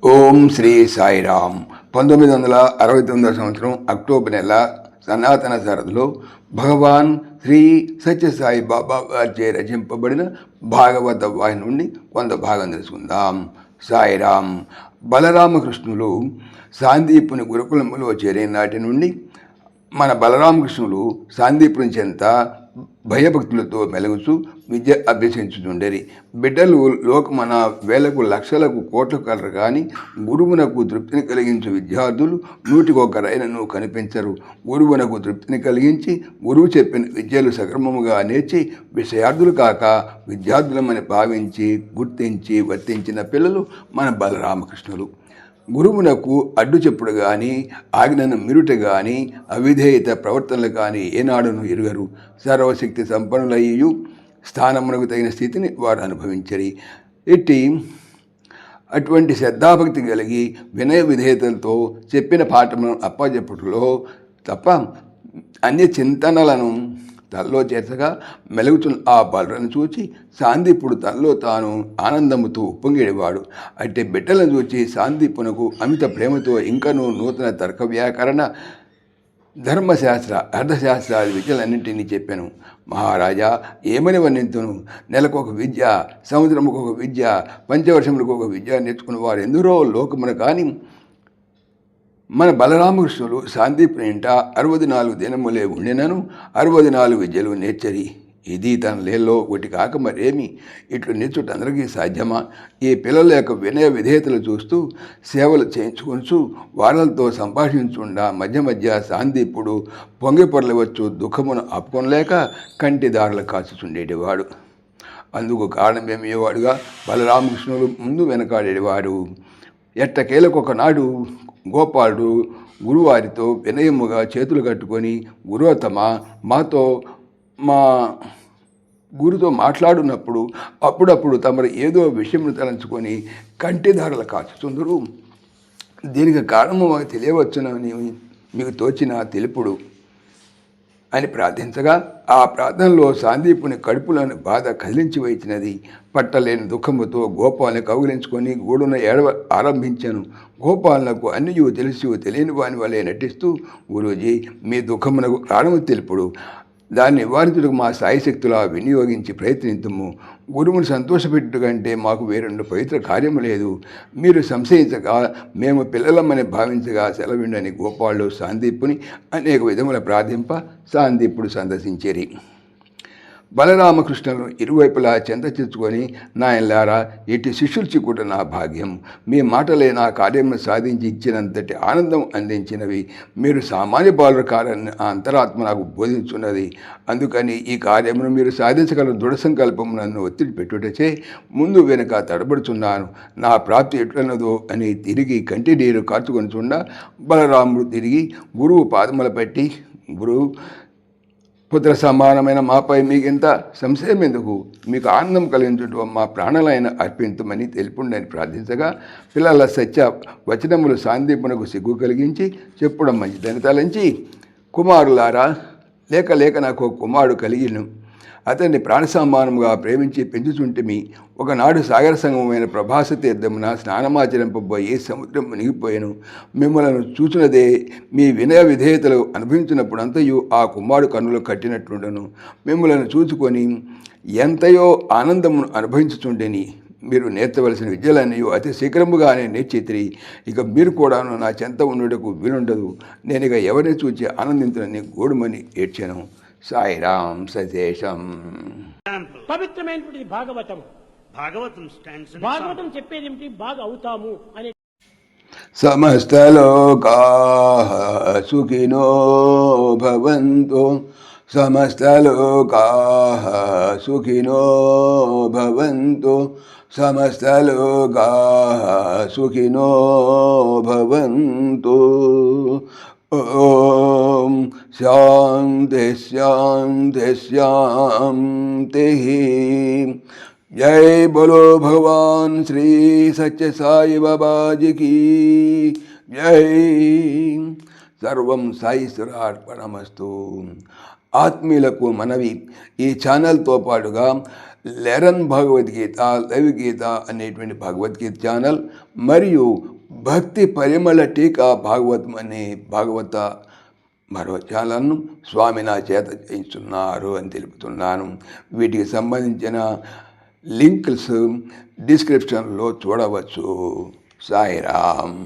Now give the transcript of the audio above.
ఓం శ్రీ సాయిరామ్. 1969 సంవత్సరం అక్టోబర్ నెల సనాతన సరస్సులో భగవాన్ శ్రీ సత్యసాయి బాబా వారిచే రచింపబడిన భాగవత వాహిని నుండి కొంత భాగం తెలుసుకుందాం. సాయిరామ్. బలరామకృష్ణులు సాందీపుని గురుకులములో చేరిన నాటి నుండి మన బలరామకృష్ణులు సాందీపుని చెంత భయభక్తులతో మెలుగుచూ విద్య అభ్యసించుతుండేరి. బిడ్డలు లోకమన వేలకు లక్షలకు కోట్ల కలరు కానీ గురువునకు తృప్తిని కలిగించు విద్యార్థులు నూటికొకరైనను కనిపించరు. గురువునకు తృప్తిని కలిగించి గురువు చెప్పిన విద్యలు సక్రమముగా నేర్చి విషయార్థులు కాక విద్యార్థులమని భావించి గుర్తించి వర్తించిన పిల్లలు మన బలరామకృష్ణులు. గురువునకు అడ్డు చెప్పుడు కానీ ఆజ్ఞను మిరుట కానీ అవిధేయత ప్రవర్తనలు కానీ ఏనాడును ఎరుగరు. సర్వశక్తి సంపన్నులయ్యు స్థానమునకు తగిన స్థితిని వారు అనుభవించరి. అటువంటి శ్రద్ధాభక్తి కలిగి వినయ విధేయతలతో చెప్పిన పాఠములను అప్పచెప్పుటలో తప్ప అన్య చింతనలను తనలో చేర్చగా మెలుగుతున్న ఆ బలులను చూచి సాందీపుడు తనలో తాను ఆనందముతో ఉప్పొంగేవాడు. అంటే బిడ్డలను చూచి సాందీపునకు అమిత ప్రేమతో ఇంకనూ నూతన తర్క వ్యాకరణ ధర్మశాస్త్ర అర్థశాస్త్రాది విద్యలన్నింటినీ చెప్పాను. మహారాజా, ఏమని వర్ణింతును? నెలకొక విద్య, సంవత్సరముకు ఒక విద్య, పంచవర్షములకు ఒక విద్య నేర్చుకున్న వారు ఎందరో లోకమున. కానీ మన బలరామకృష్ణులు సాందీపుని ఇంట 64 దినములే ఉండినను 64 విద్యలు నేర్చరి. ఇది తన లేలో ఒకటి కాక మరేమి. ఇట్లు నేర్చుట అందరికీ సాధ్యమా? ఈ పిల్లల యొక్క వినయ విధేయతలు చూస్తూ సేవలు చేయించుకొంచు వారలతో సంభాషించుండా మధ్య మధ్య సాందీపుడు పొంగిపొరలవచ్చు దుఃఖమును ఆపుకొనలేక కంటిదారులు కాచుచుండేటివాడు. అందుకు కారణమేమయ్యేవాడుగా బలరామకృష్ణులు ముందు వెనకాడేవాడు. ఎట్టకేలకొకనాడు గోపాలుడు గురువారితో వినయముగా చేతులు కట్టుకొని, గురువతమ, మా గురుతో మాట్లాడున్నప్పుడు అప్పుడప్పుడు తమరు ఏదో విషయమును తలంచుకొని కంటిదారులు కాచుతుందరు. దీనికి కారణము మాకు తెలియవచ్చునని మీకు తోచిన తెలుపుడు అని ప్రార్థించగా ఆ ప్రార్థనలో సాందీపుని కడుపులోని బాధ కదిలించి వచ్చినది. పట్టలేని దుఃఖముతో గోపాలను కౌగిలించుకొని గూడున ఏడవ ఆరంభించాను. గోపాలకు అన్నియూ తెలిసి తెలియని వాని వలె నటిస్తూ, గురూజీ, మీ దుఃఖమునకు కారణము తెలుపుడు. దాన్ని నివారించుటకు మా సాయశక్తులా వినియోగించి ప్రయత్నించము. గురువుని సంతోషపెట్టుట కంటే మాకు వేరెండు పవిత్ర కార్యము లేదు. మీరు సంశయించగా మేము పిల్లలమని భావించగా సెలవిండని గోపాలు సాందీపుని అనేక విధముల ప్రార్థింప సాందీపుడు సందర్శించేరి. బలరామకృష్ణులను ఇరువైపులా చెంతచించుకొని, నాయనలారా, ఇటు శిష్యులు చిక్కుట నా భాగ్యం. మీ మాటలే నా కార్యమును సాధించి ఇచ్చినంతటి ఆనందం అందించినవి. మీరు సామాన్య బాలుర కారని ఆ అంతరాత్మ నాకు బోధించున్నది. అందుకని ఈ కార్యమును మీరు సాధించగల దృఢ సంకల్పము నన్ను ఒత్తిడి పెట్టుటచే ముందు వెనుక తడబడుచున్నాను. నా ప్రాప్తి ఎట్లన్నదో అని తిరిగి కంటి నీరు కార్చుకొనిచుండా బలరాముడు తిరిగి గురువు పాదముల పెట్టి, గురువు, పుత్ర సమానమైన మాపై మీకింత సంశయం ఎందుకు? మీకు ఆనందం కలిగించుట మా ప్రాణాలైన అర్పించమని తెలుపుండని ప్రార్థించగా పిల్లల సత్య వచనములు సాందీపునకు సిగ్గు కలిగించి చెప్పడం మంచిదని తలంచి, కుమారులారా, లేక లేక నాకు ఒక కుమారుడు కలిగిను. అతన్ని ప్రాణసమానముగా ప్రేమించి పెంచుచుంటిమి. ఒకనాడు సాగర సంగమైన ప్రభాస తీర్థమున స్నానమాచరింపబోయి సముద్రం మునిగిపోయాను. మిమ్మలను చూచినదే మీ వినయ విధేయతలు అనుభవించినప్పుడు అంతయు ఆ కుమారుడు కన్నులు కట్టినట్లుండను. మిమ్మలను చూచుకొని ఎంతయో ఆనందమును అనుభవించుచుండేని. మీరు నేర్చవలసిన విద్యలన్నీ అతి శీఘ్రముగానే నేర్చితిరి. ఇక మీరు కూడాను నా చెంత ఉండుటకు వీలుండదు. నేను ఇక ఎవరిని చూచి ఆనందించనని గోడుమని ఏడ్చాను. సాయిరామ్. సశేషం. పవిత్రమైనటువంటి భాగవతం చెప్పేది ఏమిటి? బాగా అవుతాము అనే. సమస్తలోకాః సుఖినో భవంతు, సమస్తలోకాః సుఖినో భవంతు, సమస్తలోకాః సుఖినో భవంతు. ఓం శాంతి శాంతి శాంతి. జై బోలో భగవాన్ శ్రీ సత్య సాయి బాబాజీకి జై. సర్వం సాయీశ్వరార్పణమస్తు. ఆత్మీయులకు మనవి, ఈ ఛానల్తో పాటుగా లెరన్ భగవద్గీత, లైవ్ గీత అనేటువంటి భగవద్గీత ఛానల్ మరియు భక్తి పరిమళ టీకా భాగవతం అనే భాగవత మరో ఛానల్ను స్వామి నా చేత చేయిస్తున్నారు అని తెలుపుతున్నాను. వీటికి సంబంధించిన లింక్స్ డిస్క్రిప్షన్లో చూడవచ్చు. సాయిరామ్.